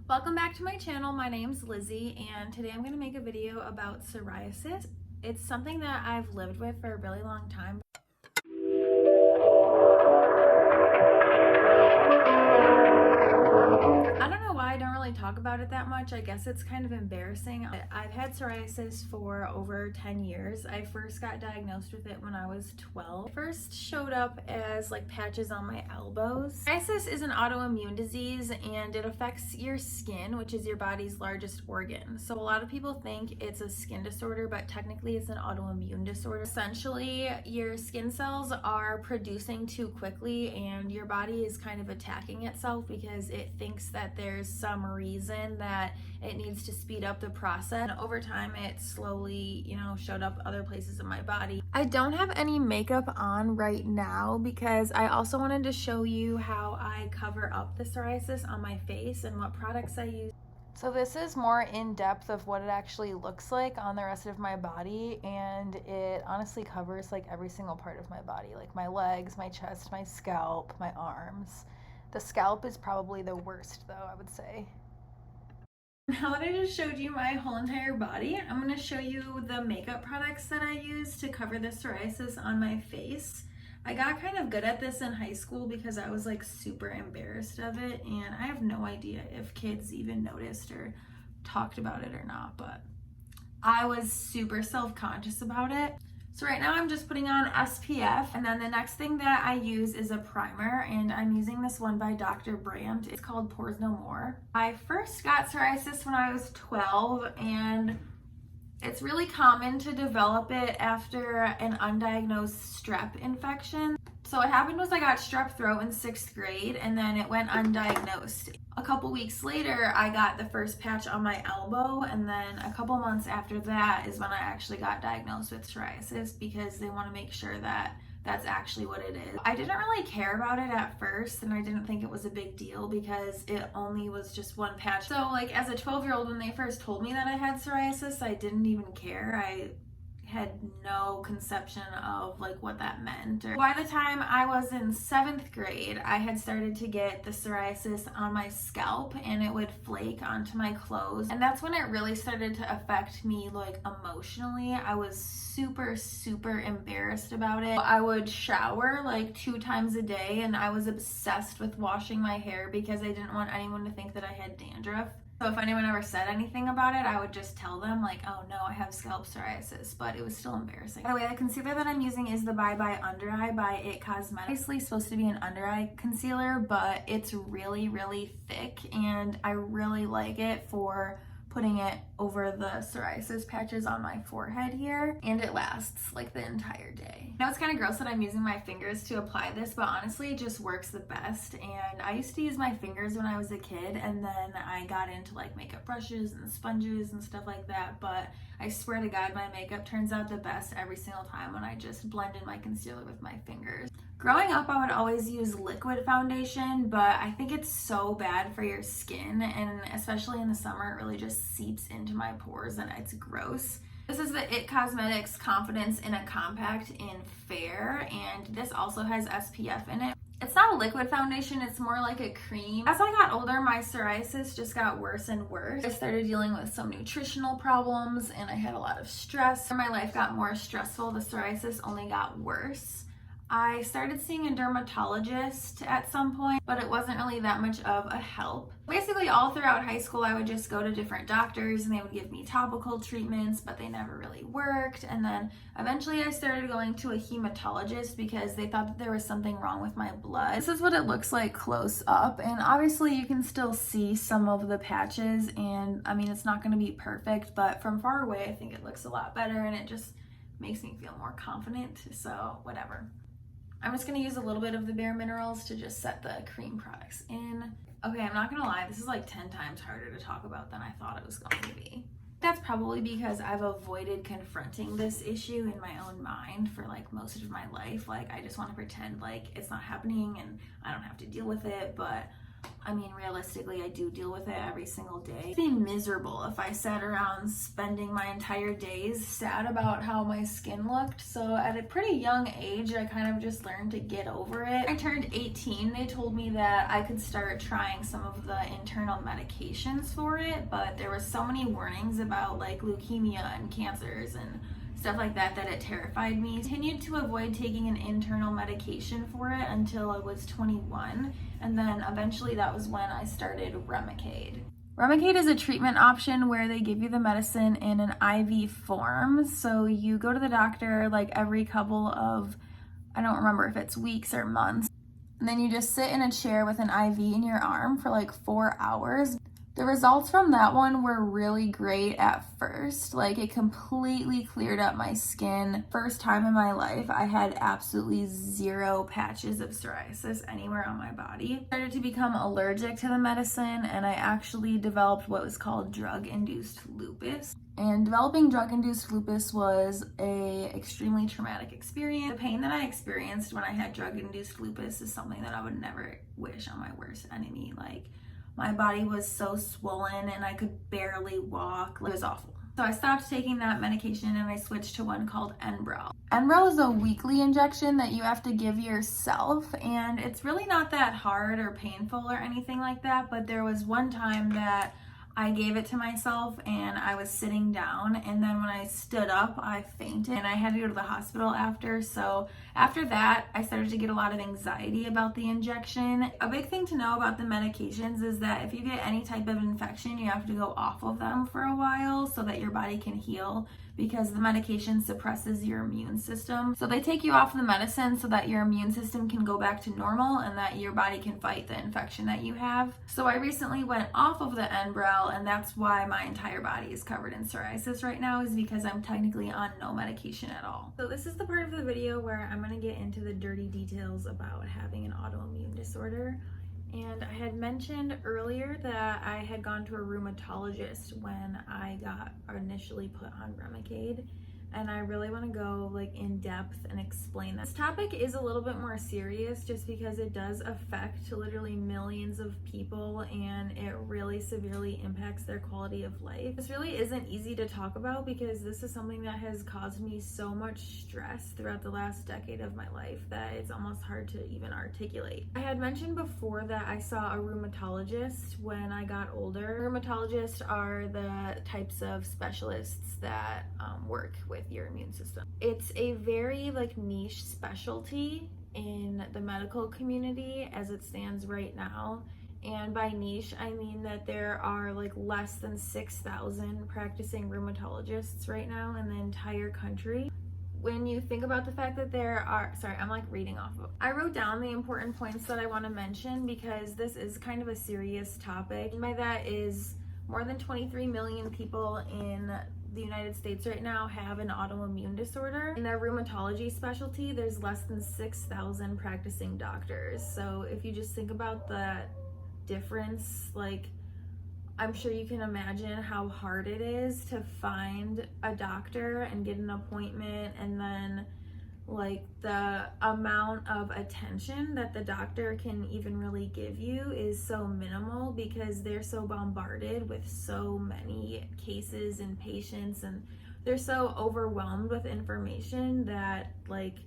Welcome back to my channel. My name's Lizzie, and today I'm going to make a video about psoriasis. It's something that I've lived with for a really long time. I don't know why I don't really talk about it that much. I guess it's kind of embarrassing. I've had psoriasis for over 10 years. I first got diagnosed with it when I was 12. It first showed up as like patches on my elbows. Psoriasis is an autoimmune disease and it affects your skin, which is your body's largest organ. So a lot of people think it's a skin disorder, but technically it's an autoimmune disorder. Essentially, your skin cells are producing too quickly and your body is kind of attacking itself because it thinks that there's some reason that it needs to speed up the process. And over time, it slowly, showed up other places in my body. I don't have any makeup on right now because I also wanted to show you how I cover up the psoriasis on my face and what products I use. So this is more in depth of what it actually looks like on the rest of my body, and it honestly covers like every single part of my body, like my legs, my chest, my scalp, my arms. The scalp is probably the worst though, I would say. Now that I just showed you my whole entire body, I'm going to show you the makeup products that I use to cover the psoriasis on my face. I got kind of good at this in high school because I was like super embarrassed of it, and I have no idea if kids even noticed or talked about it or not, but I was super self-conscious about it. So right now I'm just putting on SPF, and then the next thing that I use is a primer, and I'm using this one by Dr. Brandt. It's called Pores No More. I first got psoriasis when I was 12, and it's really common to develop it after an undiagnosed strep infection. So what happened was I got strep throat in 6th grade, and then it went undiagnosed. A couple weeks later, I got the first patch on my elbow, and then a couple months after that is when I actually got diagnosed with psoriasis because they want to make sure that that's actually what it is. I didn't really care about it at first, and I didn't think it was a big deal because it only was just one patch. So like as a 12-year-old, when they first told me that I had psoriasis, I didn't even care. I had no conception of like what that meant. By the time I was in 7th grade, I had started to get the psoriasis on my scalp, and it would flake onto my clothes, and that's when it really started to affect me like emotionally. I was super embarrassed about it. I would shower like 2 times a day, and I was obsessed with washing my hair because I didn't want anyone to think that I had dandruff. So if anyone ever said anything about it, I would just tell them like, oh no, I have scalp psoriasis, but it was still embarrassing. By the way, the concealer that I'm using is the Bye Bye Under Eye by It Cosmetics. It's supposed to be an under eye concealer, but it's really thick, and I really like it for putting it over the psoriasis patches on my forehead here, and it lasts like the entire day. Now it's kind of gross that I'm using my fingers to apply this, but honestly it just works the best. And I used to use my fingers when I was a kid, and then I got into like makeup brushes and sponges and stuff like that, but I swear to God, my makeup turns out the best every single time when I just blend in my concealer with my fingers. Growing up, I would always use liquid foundation, but I think it's so bad for your skin, and especially in the summer, it really just seeps into my pores and it's gross. This is the It Cosmetics Confidence in a Compact in Fair, and this also has SPF in it. It's not a liquid foundation, it's more like a cream. As I got older, my psoriasis just got worse and worse. I started dealing with some nutritional problems, and I had a lot of stress. My life got more stressful. The psoriasis only got worse. I started seeing a dermatologist at some point, but it wasn't really that much of a help. Basically, all throughout high school, I would just go to different doctors and they would give me topical treatments, but they never really worked. And then eventually I started going to a hematologist because they thought that there was something wrong with my blood. This is what it looks like close up, and obviously you can still see some of the patches, and I mean, it's not going to be perfect, but from far away, I think it looks a lot better, and it just makes me feel more confident, so whatever. I'm just going to use a little bit of the Bare Minerals to just set the cream products in. Okay, I'm not going to lie, this is like 10 times harder to talk about than I thought it was going to be. That's probably because I've avoided confronting this issue in my own mind for like most of my life. Like I just want to pretend like it's not happening and I don't have to deal with it, but I mean, realistically, I do deal with it every single day. It'd be miserable if I sat around spending my entire days sad about how my skin looked. So at a pretty young age, I kind of just learned to get over it. When I turned 18, they told me that I could start trying some of the internal medications for it, but there were so many warnings about like leukemia and cancers and stuff like that it terrified me. I continued to avoid taking an internal medication for it until I was 21, and then eventually that was when I started Remicade. Remicade is a treatment option where they give you the medicine in an IV form. So you go to the doctor like every couple of, I don't remember if it's weeks or months, and then you just sit in a chair with an IV in your arm for like 4 hours. The results from that one were really great at first. Like, it completely cleared up my skin. First time in my life, I had absolutely 0 patches of psoriasis anywhere on my body. I started to become allergic to the medicine, and I actually developed what was called drug-induced lupus. And developing drug-induced lupus was a extremely traumatic experience. The pain that I experienced when I had drug-induced lupus is something that I would never wish on my worst enemy. Like, my body was so swollen and I could barely walk. It was awful. So I stopped taking that medication and I switched to one called Enbrel. Enbrel is a weekly injection that you have to give yourself, and it's really not that hard or painful or anything like that, but there was one time that I gave it to myself and I was sitting down, and then when I stood up, I fainted and I had to go to the hospital after. So after that, I started to get a lot of anxiety about the injection. A big thing to know about the medications is that if you get any type of infection, you have to go off of them for a while so that your body can heal, because the medication suppresses your immune system. So they take you off the medicine so that your immune system can go back to normal and that your body can fight the infection that you have. So I recently went off of the Enbrel, and that's why my entire body is covered in psoriasis right now, is because I'm technically on no medication at all. So this is the part of the video where I'm gonna get into the dirty details about having an autoimmune disorder. And I had mentioned earlier that I had gone to a rheumatologist when I got initially put on Remicade, and I really want to go like in depth and explain this topic. Is a little bit more serious just because it does affect literally millions of people, and it really severely impacts their quality of life. This really isn't easy to talk about because this is something that has caused me so much stress throughout the last decade of my life that it's almost hard to even articulate. I had mentioned before that I saw a rheumatologist when I got older. Rheumatologists are the types of specialists that work with your immune system. It's a very like niche specialty in the medical community as it stands right now. And by niche, I mean that there are like less than 6,000 practicing rheumatologists right now in the entire country. When you think about the fact that there are, sorry, I'm like reading off of, I wrote down the important points that I want to mention because this is kind of a serious topic. And by that is more than 23 million people in the United States right now have an autoimmune disorder. In their rheumatology specialty, there's less than 6,000 practicing doctors. So if you just think about the difference, like, I'm sure you can imagine how hard it is to find a doctor and get an appointment, and then like the amount of attention that the doctor can even really give you is so minimal because they're so bombarded with so many cases and patients, and they're so overwhelmed with information that like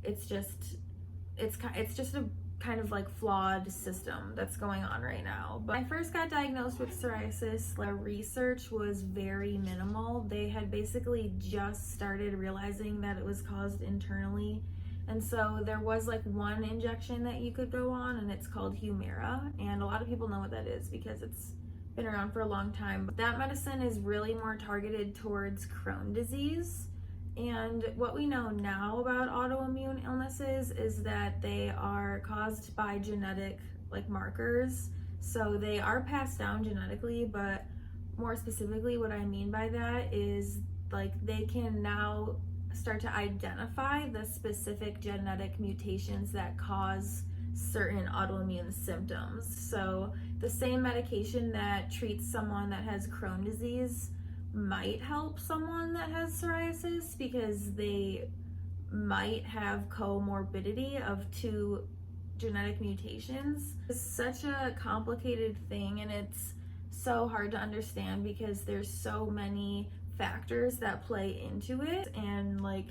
it's just a kind of like flawed system that's going on right now. But when I first got diagnosed with psoriasis, the research was very minimal. They had basically just started realizing that it was caused internally, and so there was like one injection that you could go on, and it's called Humira, and a lot of people know what that is because it's been around for a long time. But that medicine is really more targeted towards Crohn's disease. And what we know now about autoimmune illnesses is that they are caused by genetic like markers. So they are passed down genetically, but more specifically what I mean by that is like they can now start to identify the specific genetic mutations that cause certain autoimmune symptoms. So the same medication that treats someone that has Crohn's disease might help someone that has psoriasis because they might have comorbidity of two genetic mutations. It's such a complicated thing, and it's so hard to understand because there's so many factors that play into it, and like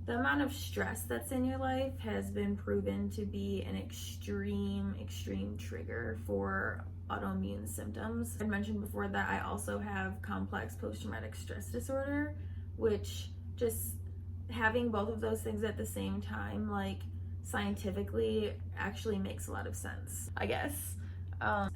the amount of stress that's in your life has been proven to be an extreme trigger for autoimmune symptoms. I mentioned before that I also have complex post-traumatic stress disorder, which just having both of those things at the same time, like scientifically, actually makes a lot of sense, I guess. And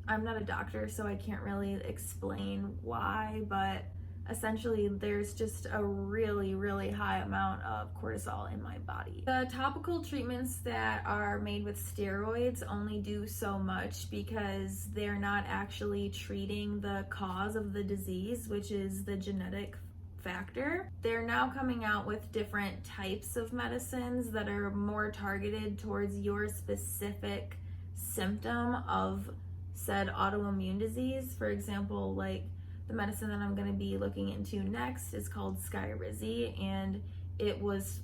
I'm not a doctor, so I can't really explain why, but essentially there's just a really high amount of cortisol in my body. The topical treatments that are made with steroids only do so much because they're not actually treating the cause of the disease, which is the genetic factor. They're now coming out with different types of medicines that are more targeted towards your specific symptom of said autoimmune disease. For example, like the medicine that I'm going to be looking into next is called Skyrizi, and it was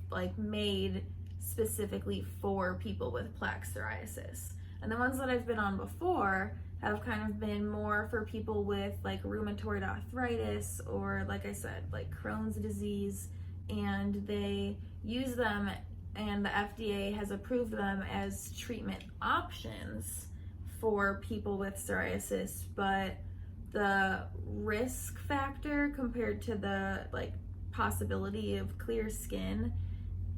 like made specifically for people with plaque psoriasis. And the ones that I've been on before have kind of been more for people with like rheumatoid arthritis or, like I said, like Crohn's disease, and they use them, and the FDA has approved them as treatment options for people with psoriasis, but the risk factor compared to the like possibility of clear skin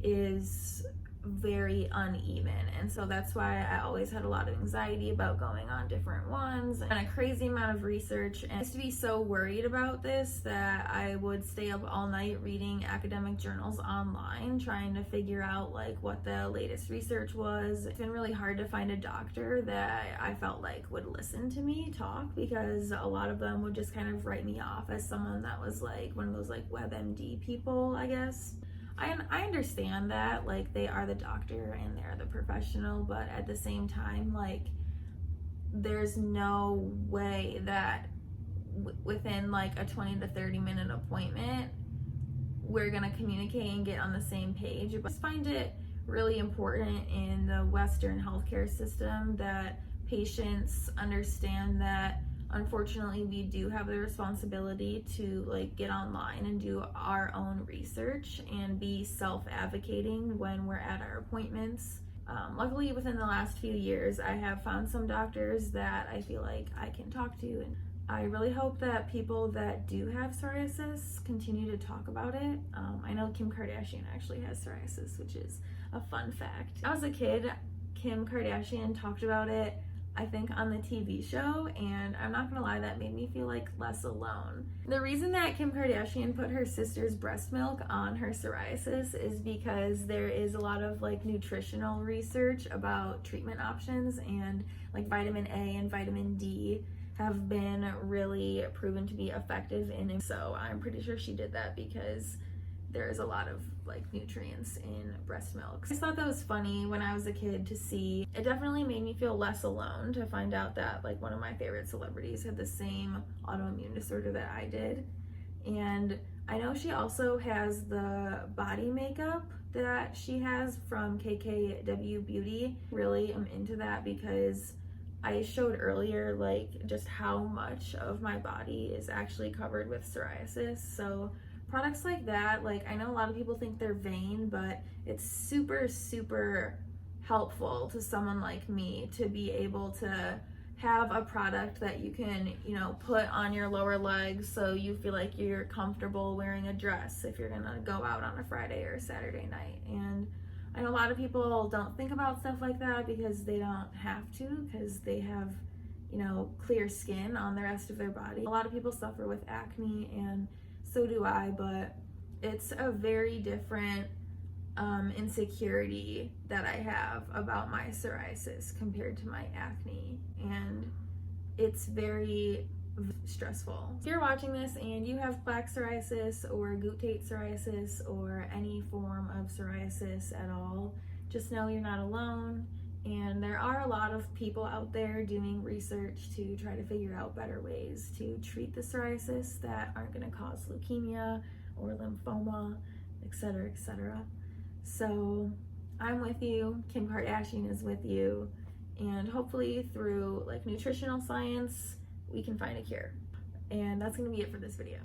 is very uneven, and so that's why I always had a lot of anxiety about going on different ones and a crazy amount of research. And I used to be so worried about this that I would stay up all night reading academic journals online trying to figure out like what the latest research was. It's been really hard to find a doctor that I felt like would listen to me talk, because a lot of them would just kind of write me off as someone that was like one of those like WebMD people, I guess. I understand that, like, they are the doctor and they're the professional, but at the same time, like, there's no way that within like a 20 to 30 minute appointment we're gonna communicate and get on the same page. But I just find it really important in the Western healthcare system that patients understand that unfortunately we do have the responsibility to like get online and do our own research and be self-advocating when we're at our appointments. Luckily within the last few years I have found some doctors that I feel like I can talk to, and I really hope that people that do have psoriasis continue to talk about it. I know Kim Kardashian actually has psoriasis, which is a fun fact. When I was a kid, Kim Kardashian talked about it, I think, on the TV show, and I'm not gonna lie, that made me feel like less alone. The reason that Kim Kardashian put her sister's breast milk on her psoriasis is because there is a lot of like nutritional research about treatment options, and like vitamin A and vitamin D have been really proven to be effective in, so I'm pretty sure she did that because there's a lot of like nutrients in breast milk. I just thought that was funny when I was a kid to see. It definitely made me feel less alone to find out that like one of my favorite celebrities had the same autoimmune disorder that I did. And I know she also has the body makeup that she has from KKW Beauty. Really am into that because I showed earlier like just how much of my body is actually covered with psoriasis. So products like that, like I know a lot of people think they're vain, but it's super helpful to someone like me to be able to have a product that you can, you know, put on your lower legs so you feel like you're comfortable wearing a dress if you're gonna go out on a Friday or a Saturday night. And I know a lot of people don't think about stuff like that because they don't have to, because they have, you know, clear skin on the rest of their body. A lot of people suffer with acne, and so do I, but it's a very different insecurity that I have about my psoriasis compared to my acne, and it's very stressful. If you're watching this and you have plaque psoriasis or guttate psoriasis or any form of psoriasis at all, just know you're not alone. And there are a lot of people out there doing research to try to figure out better ways to treat the psoriasis that aren't going to cause leukemia or lymphoma, etc., etc. So I'm with you, Kim Kardashian is with you, and hopefully through like nutritional science, we can find a cure. And that's gonna be it for this video.